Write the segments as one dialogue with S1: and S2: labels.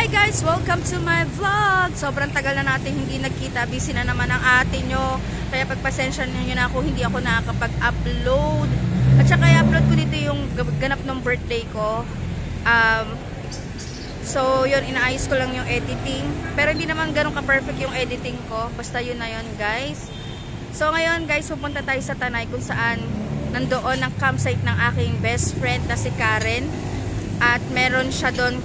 S1: guys! Welcome to my vlog! Sobrang tagal na natin hindi nagkita. Busy na naman ang ate nyo. Kaya pagpasensya nyo na ako, hindi ako nakakapag-upload. At saka i-upload ko dito yung ganap ng birthday ko. So yun, inaayos ko lang yung editing. Pero hindi naman ganun ka-perfect yung editing ko. Basta yun na yun guys. So ngayon guys, pupunta tayo sa Tanay kung saan nandoon ang campsite ng aking best friend na si Karen. At meron siya doon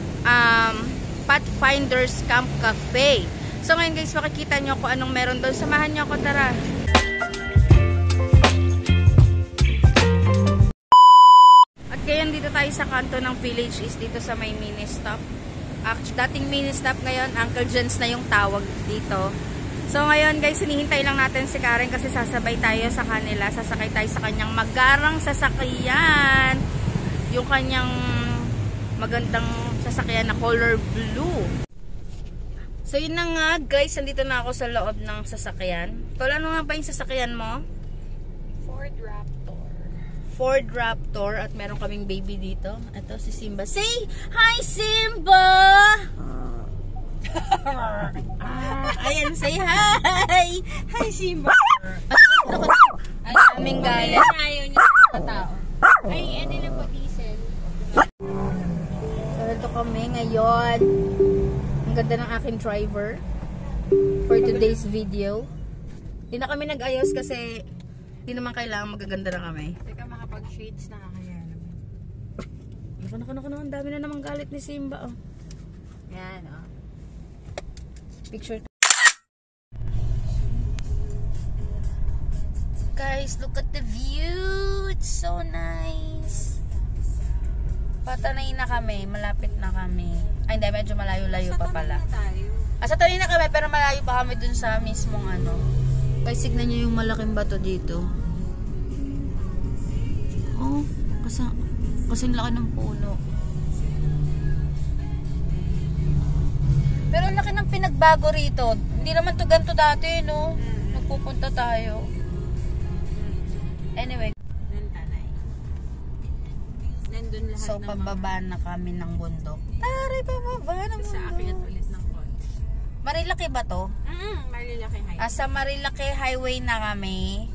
S1: Pathfinders Camp Cafe. So ngayon guys, makikita nyo kung anong meron doon. Samahan nyo ako, tara! At ngayon dito tayo sa kanto ng Village East, dito sa may mini stop. Dating mini stop, ngayon Uncle Jens na yung tawag dito. So ngayon guys, hinihintay lang natin si Karen kasi sasabay tayo sa kanila. Sasakay tayo sa kanyang magarang sasakyan. Yung kanyang magandang sasakyan na color blue. So yun na nga guys, nandito na ako sa loob ng sasakyan. Tol, ano nga ba yung sasakyan mo?
S2: Ford Raptor.
S1: Ford Raptor. At meron kaming baby dito. Ito si Simba. Say hi Simba! Ayan, say hi!
S2: Hi Simba!
S1: Ay, aming gaya.
S2: Ayaw niya sa tao. Ay, ano na po diesel?
S1: So ito kami ngayon. Ang ganda ng aking driver for today's video. Hindi na kami nag-ayos kasi hindi naman kailangan magaganda na kami.
S2: Teka, makapag-shades na kaya naman.
S1: Naku, ang dami na namang galit ni Simba. Oh.
S2: Yan, oh.
S1: Picture. Guys, look at the view. It's so nice. Patanay na kami. Malapit na kami. Ay, hindi. Medyo malayo-layo pa pala. Sa Tanay na kami, pero malayo pa kami dun sa mismong ano. Guys, signan nyo yung malaking bato dito. Oh, kasing laki ng puno. Pero ang laki ng pinagbago rito. Hindi naman to ganito dati, no? Nagpupunta tayo. Anyway.
S2: Nandun lahat
S1: So, pababa na kami ng bundok. Taray, pababa ng bundok.
S2: Sa akin ulit ng konti.
S1: Marilaki ba to?
S2: Marilaki highway.
S1: Sa Marilaki Highway na kami.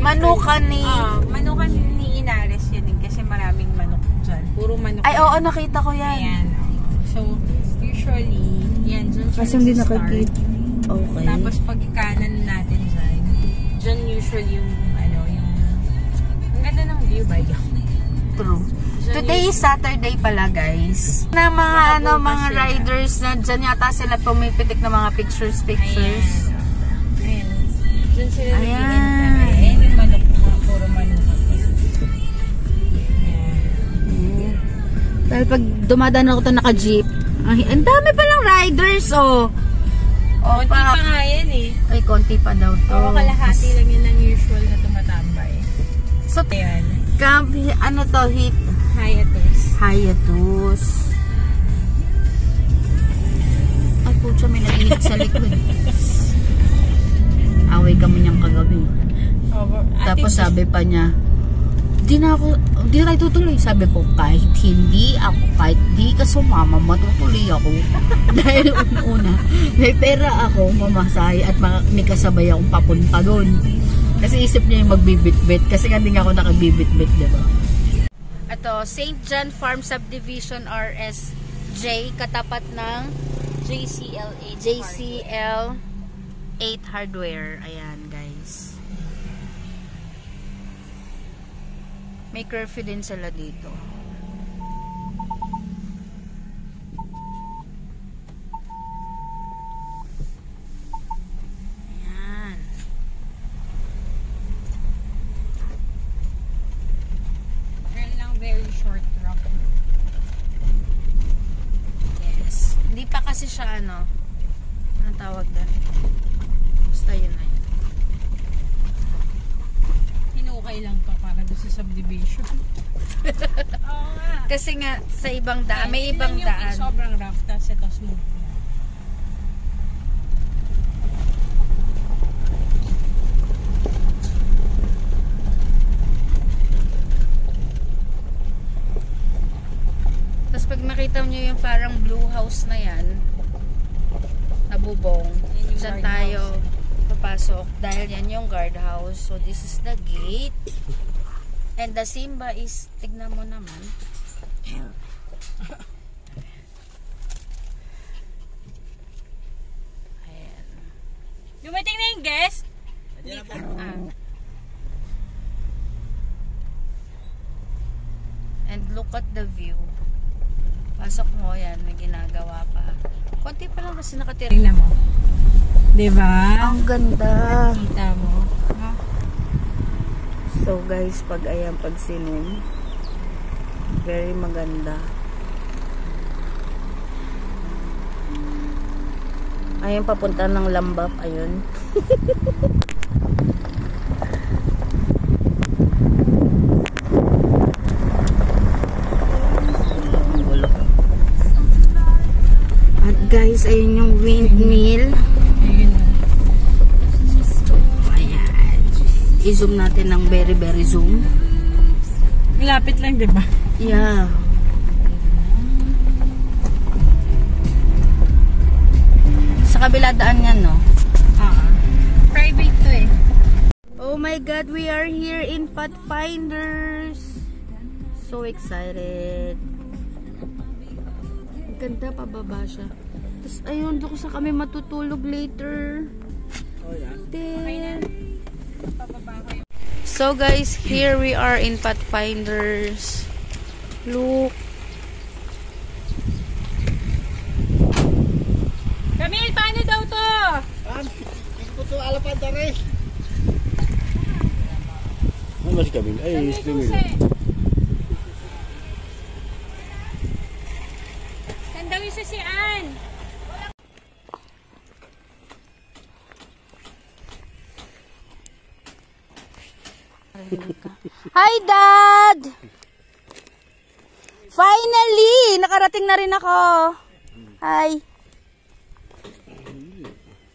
S1: Manukan ni...
S2: manukan ni Inares yan kasi maraming manok dyan. Puro manok.
S1: Ay, oo, nakita ko yan.
S2: Ayan. So, usually, yan, dyan siya
S1: Kasi hindi
S2: nag-start.
S1: nakikita. Okay.
S2: Tapos pag kanan natin dyan usually yung, ano, yung, ang ganda ng view ba yun?
S1: True. Today is Saturday pala guys. Na mga mga riders na dyan yata sila pumipitik ng mga pictures.
S2: Ayan. Dyan sila
S1: Ayan.
S2: nag-iinta. Ayan yung manok, puro manok.
S1: Dahil pag dumadaan ako ito naka-jeep, ang dami palang riders, oh.
S2: Konti pa nga yan eh.
S1: Ay, konti pa daw to.
S2: Oo, kalahati lang yun ang usual na tumatambay.
S1: So,
S2: ayan.
S1: Camp, ano to, Hiatus. Ay, pucha, may narinig sa likod. Away kami niyang kagabi. Tapos sabi pa niya, di na tayo tutuloy. Sabi ko, kahit di ka sumama, matutuloy ako. Dahil una, may pera ako, mamasahe at may kasabay akong papunta doon. Kasi isip niya yung magbibit-bit. Kasi hindi nga ako nakabibit-bit, diba? Ito, St. John Farm Subdivision RSJ, katapat ng JCL 8 Hardware. Ayan, guys. May curfew din sila dito. Ayan.
S2: Meron lang very short rock.
S1: Yes. Hindi pa kasi siya ano. Anong tawag doon? Basta yun na yun.
S2: Hinukay lang to para doon sa subdivision. Oo nga.
S1: Kasi nga sa ibang daan, may ibang daan.
S2: Sobrang rough, tapos ito smooth. Tapos pag makita nyo yung parang blue house
S1: house na yan, na bubong, dyan tayo papasok dahil yan yung guardhouse. So this is the gate. And the Simba is, tignan mo naman. Ayan.
S2: Dumating na yung guest?
S1: And look at the view. Pasok mo, yan, may ginagawa pa. Konti pa lang kasi nakatira.
S2: Tingnan mo. Diba?
S1: Ang ganda.
S2: Kita mo.
S1: So guys, pag ayan, pag sinim, very maganda. Ayun, papunta ng Lambak, ayun. At guys, ayun yung windmill. Ayan. I-zoom natin ng very very zoom.
S2: Lapit lang, diba?
S1: Yeah. Sa kabila daan yan, no?
S2: Private to eh.
S1: Oh my God, we are here in Pathfinders. So excited. Ang ganda, pababa siya. Tapos ayun, doon sa kami matutulog later.
S3: Oh yeah.
S1: Then, so guys, here we are in Pathfinders. Look.
S2: Camille, paano daw to?
S3: Hindi ko ito alapan tari. Ano ba si Camille? Ay, si Camille.
S2: Saan daw isa si Ann?
S1: Hi, Dad! Finally! Nakarating na rin ako. Hi.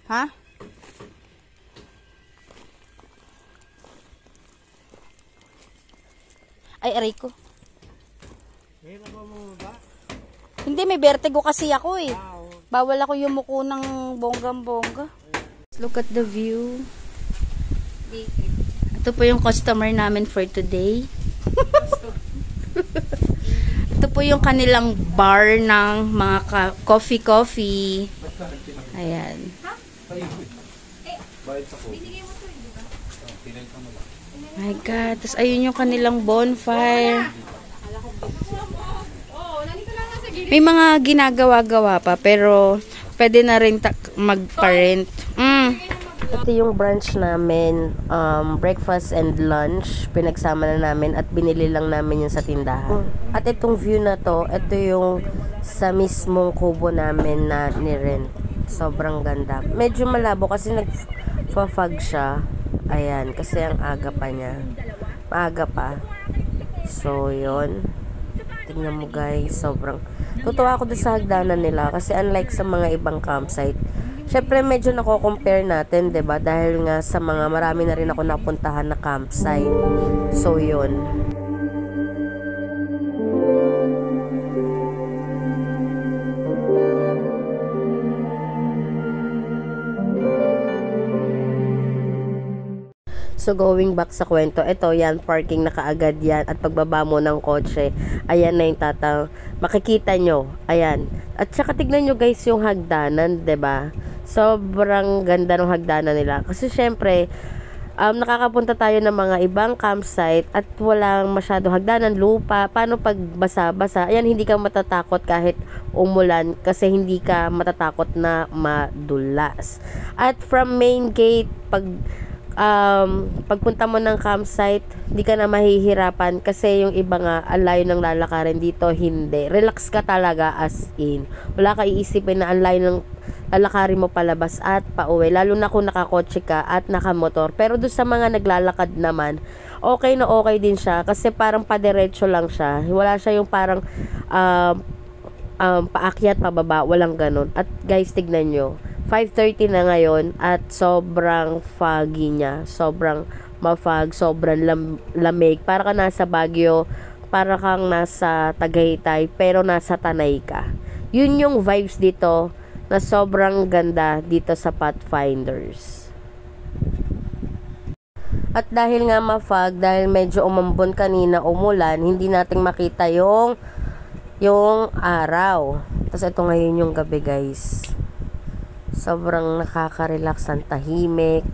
S1: Ha? Ay, aray ko. Hindi, may vertigo kasi ako eh. Bawal ako yumuko ng bonggang-bongga. Look at the view. Ito po yung customer namin for today. Ito po yung kanilang bar ng mga coffee. Ayan. My God. Tapos ayun yung kanilang bonfire. May mga ginagawa-gawa pa pero pwede na rin mag-parent. Ito yung brunch namin, breakfast and lunch, pinagsama na namin at binili lang namin yung sa tindahan. At itong view na to, ito yung sa mismong kubo namin na ni-rent. Sobrang ganda. Medyo malabo kasi nag-fog siya. Ayan, kasi ang aga pa niya. Maaga pa. So, yun. Tingnan mo guys, sobrang... Tutuwa ako doon sa hagdanan nila kasi unlike sa mga ibang campsite, syempre medyo nako-compare natin, 'di ba? Dahil nga sa mga marami na rin ako napuntahan na campsite. So, yun. So, going back sa kwento, ito, yan, parking na kaagad yan. At pagbaba mo ng kotse, ayan na yung makikita nyo, ayan. At saka tignan nyo guys yung hagdanan, 'di ba? Sobrang ganda ng hagdanan nila. Kasi syempre, nakakapunta tayo ng mga ibang campsite at walang masyado hagdanan, lupa. Paano pag basa-basa? Ayan, hindi ka matatakot kahit umulan kasi hindi ka matatakot na madulas. At from main gate, pagpunta mo ng campsite, hindi ka na mahihirapan kasi yung iba nga, alayo ng lalakarin dito, hindi. Relax ka talaga as in. Wala ka iisipin na alayo ng lalakarin mo palabas at pauwi. Lalo na kung nakakotse ka at nakamotor. Pero doon sa mga naglalakad naman, okay na okay din siya kasi parang padiretso lang siya. Wala siya yung parang paakyat, pababa. Walang ganun. At guys, tignan nyo. 5:30 na ngayon at sobrang foggy niya. Sobrang mafog, sobrang lamig. Para ka nasa Baguio, para kang nasa Tagaytay, pero nasa Tanay ka.
S4: Yun yung vibes dito na sobrang ganda dito sa Pathfinders. At dahil nga ma-fog, dahil medyo umambon kanina, umulan, hindi nating makita yung araw. Tapos ito ngayon yung gabi, guys. Sobrang nakaka-relax, ang tahimik.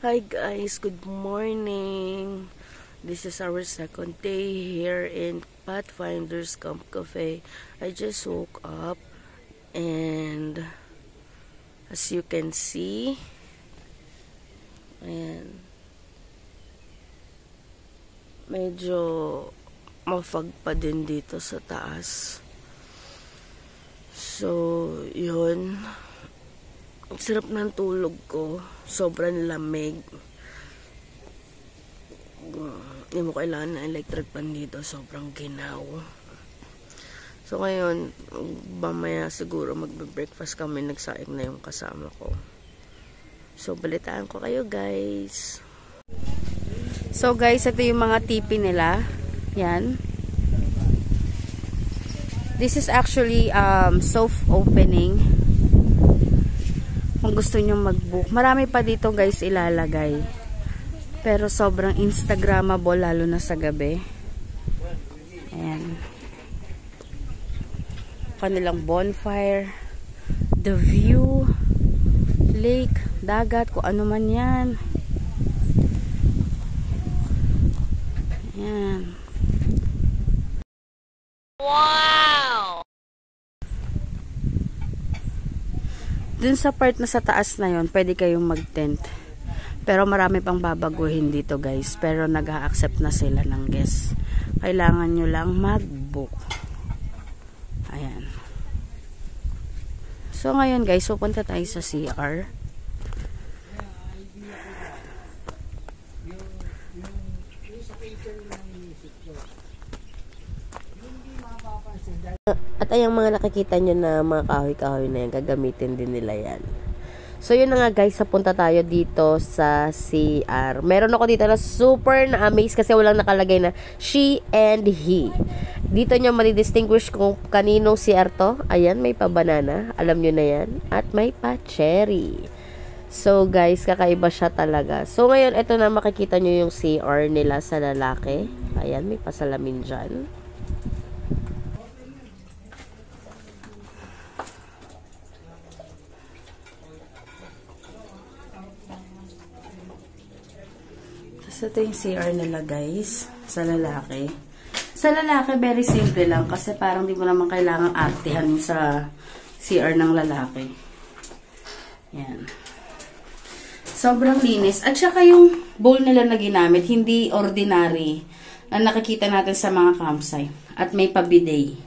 S4: Hi guys, good morning. This is our second day here in Pathfinders Camp Cafe. I just woke up and as you can see, ayan, medyo mafag pa din dito sa taas. So, yun. Ang sarap ng tulog ko. Sobrang lamig. Hindi mo kailangan ng electric fan dito. Sobrang ginaw. So ngayon, mamaya siguro magbe-breakfast kami. Nagsaing na yung kasama ko. So balitaan ko kayo guys.
S1: So guys, ito yung mga tipi nila. Yan. This is actually soft opening. Kung gusto nyo mag-book. Marami pa dito guys ilalagay. Pero sobrang Instagrammable lalo na sa gabi. Ayan. Kanilang bonfire. The view. Lake. Dagat. Kung ano man yan. Ayan. Wow! Dun sa part na sa taas na yon, pwede kayong mag-tent. Pero marami pang babaguhin dito guys. Pero nag-a-accept na sila ng guests. Kailangan nyo lang mag-book. Ayan. So ngayon guys, pupunta tayo sa CR.
S4: At ayang mga nakikita nyo na mga kahoy-kahoy na yan, gagamitin din nila yan. So yun na nga guys, sapunta tayo dito sa CR. Meron ako dito na super na-amaze kasi walang nakalagay na she and he. Dito nyo madidistinguish kung kaninong CR to. Ayan, may pa-banana. Alam nyo na yan. At may pa-cherry. So guys, kakaiba siya talaga. So ngayon, ito na makikita nyo yung CR nila sa lalaki. Ayan, may pasalamin dyan.
S1: So, ito yung CR nila guys, sa lalaki. Sa lalaki, very simple lang kasi parang di mo naman kailangang artehan sa CR ng lalaki. Yan. Sobrang linis. At saka yung bowl nila na ginamit, hindi ordinary na nakikita natin sa mga campsite. At may pa-bidet.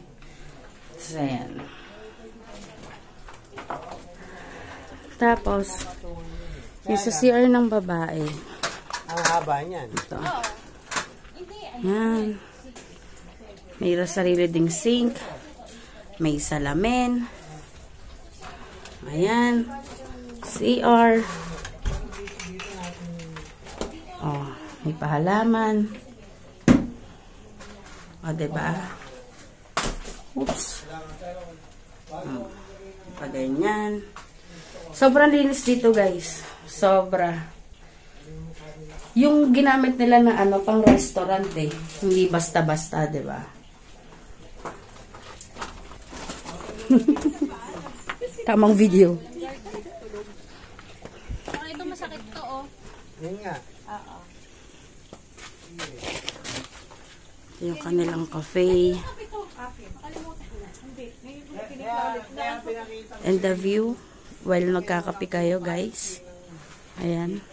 S1: So, yan. Tapos, yung sa CR ng babae,
S3: Ang haba niyan.
S1: ito. Yan. May sarili ding sink. May salamin. Ayan. CR. Oh, may pahalaman. O, diba? Oops. Paganyan. Sobrang linis dito, guys. Sobra. Yung ginamit nila na ano, pang restaurant eh. Hindi basta-basta, di ba? Tamang video.
S2: Ito masakit to, oh.
S3: Yun nga.
S2: Oo.
S1: Yung kanilang cafe. And the view. while nagkakape kayo, guys. Ayan.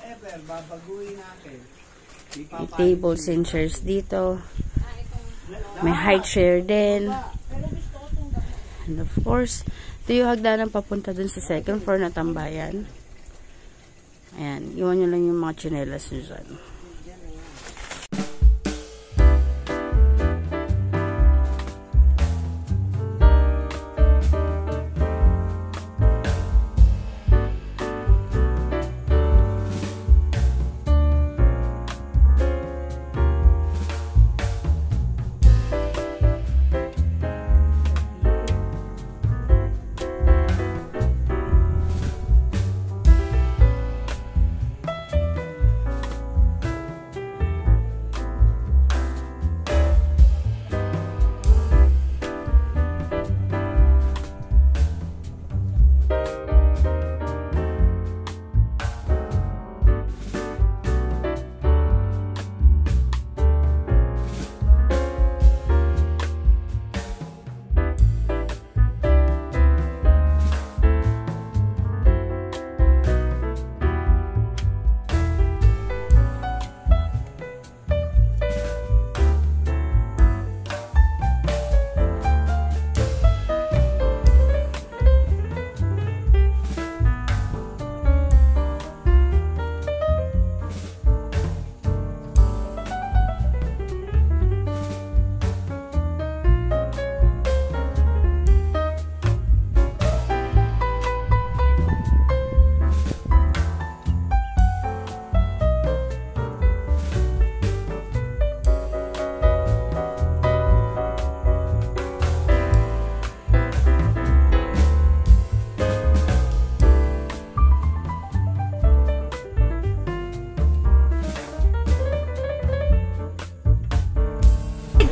S1: May tables and chairs dito. May high chair din. And of course, ito yung hagdanan papunta dun sa second floor na tambayan. Ayan, iwan nyo lang yung mga tsinelas nyo dyan.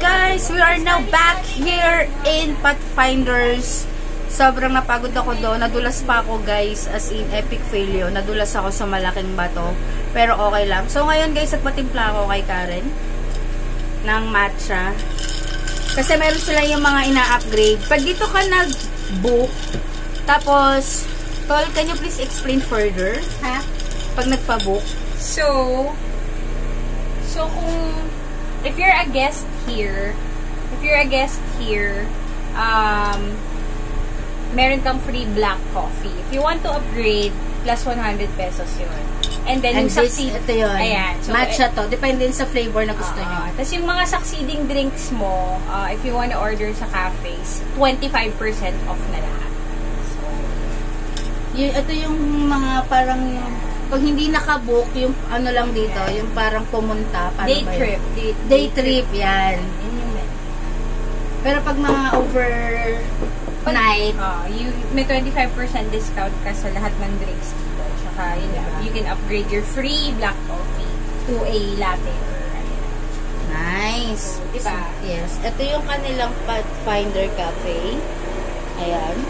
S1: Guys, we are now back here in Pathfinders. Sobrang napagod ako doon. Nadulas pa ako, guys, as in epic failure. Nadulas ako sa malaking bato. Pero okay lang. So ngayon, guys, nagpatimpla ako kay Karen ng matcha. Kasi meron sila yung mga ina-upgrade. Pag dito ka nag-book, tapos, Tol, can you please explain further?
S2: Ha?
S1: Pag nagpa-book.
S2: So kung if you're a guest here, meron kang free black coffee. If you want to upgrade, plus 100 pesos yun. And then,
S1: And
S2: yung succeed,
S1: ito yun.
S2: ayan. So,
S1: matcha to. Depende din sa flavor na gusto nyo.
S2: Tapos yung mga succeeding drinks mo, if you want to order sa cafes, 25% off na lahat. So,
S1: Ito yung mga parang, pag hindi nakabook, yung ano lang dito, yung parang pumunta. Paano
S2: day
S1: ba yun?
S2: trip.
S1: Day trip, yan.
S2: Yun yung menu.
S1: Pero pag mga overnight,
S2: May 25% discount ka sa lahat ng drinks dito. Tsaka, yun lang, you can upgrade your free black coffee to a latte or
S1: nice.
S2: Diba?
S1: Yes. Ito yung kanilang Pathfinder Cafe. Ayan.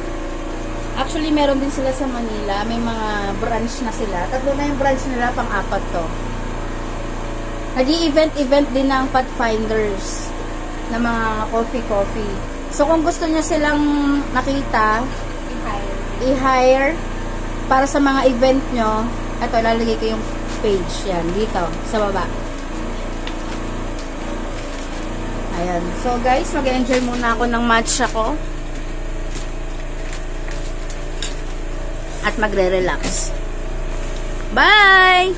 S1: Actually, meron din sila sa Manila. May mga branch na sila. 3 na yung branch nila, pang-4 to. Nag-i-event din ng Pathfinders na mga coffee. So, kung gusto nyo silang nakita, i-hire para sa mga event nyo, ito, lalagay ko yung page yan, dito, sa baba. Ayan. So, guys, mag-enjoy muna ako ng matcha ko. At magre-relax. Bye!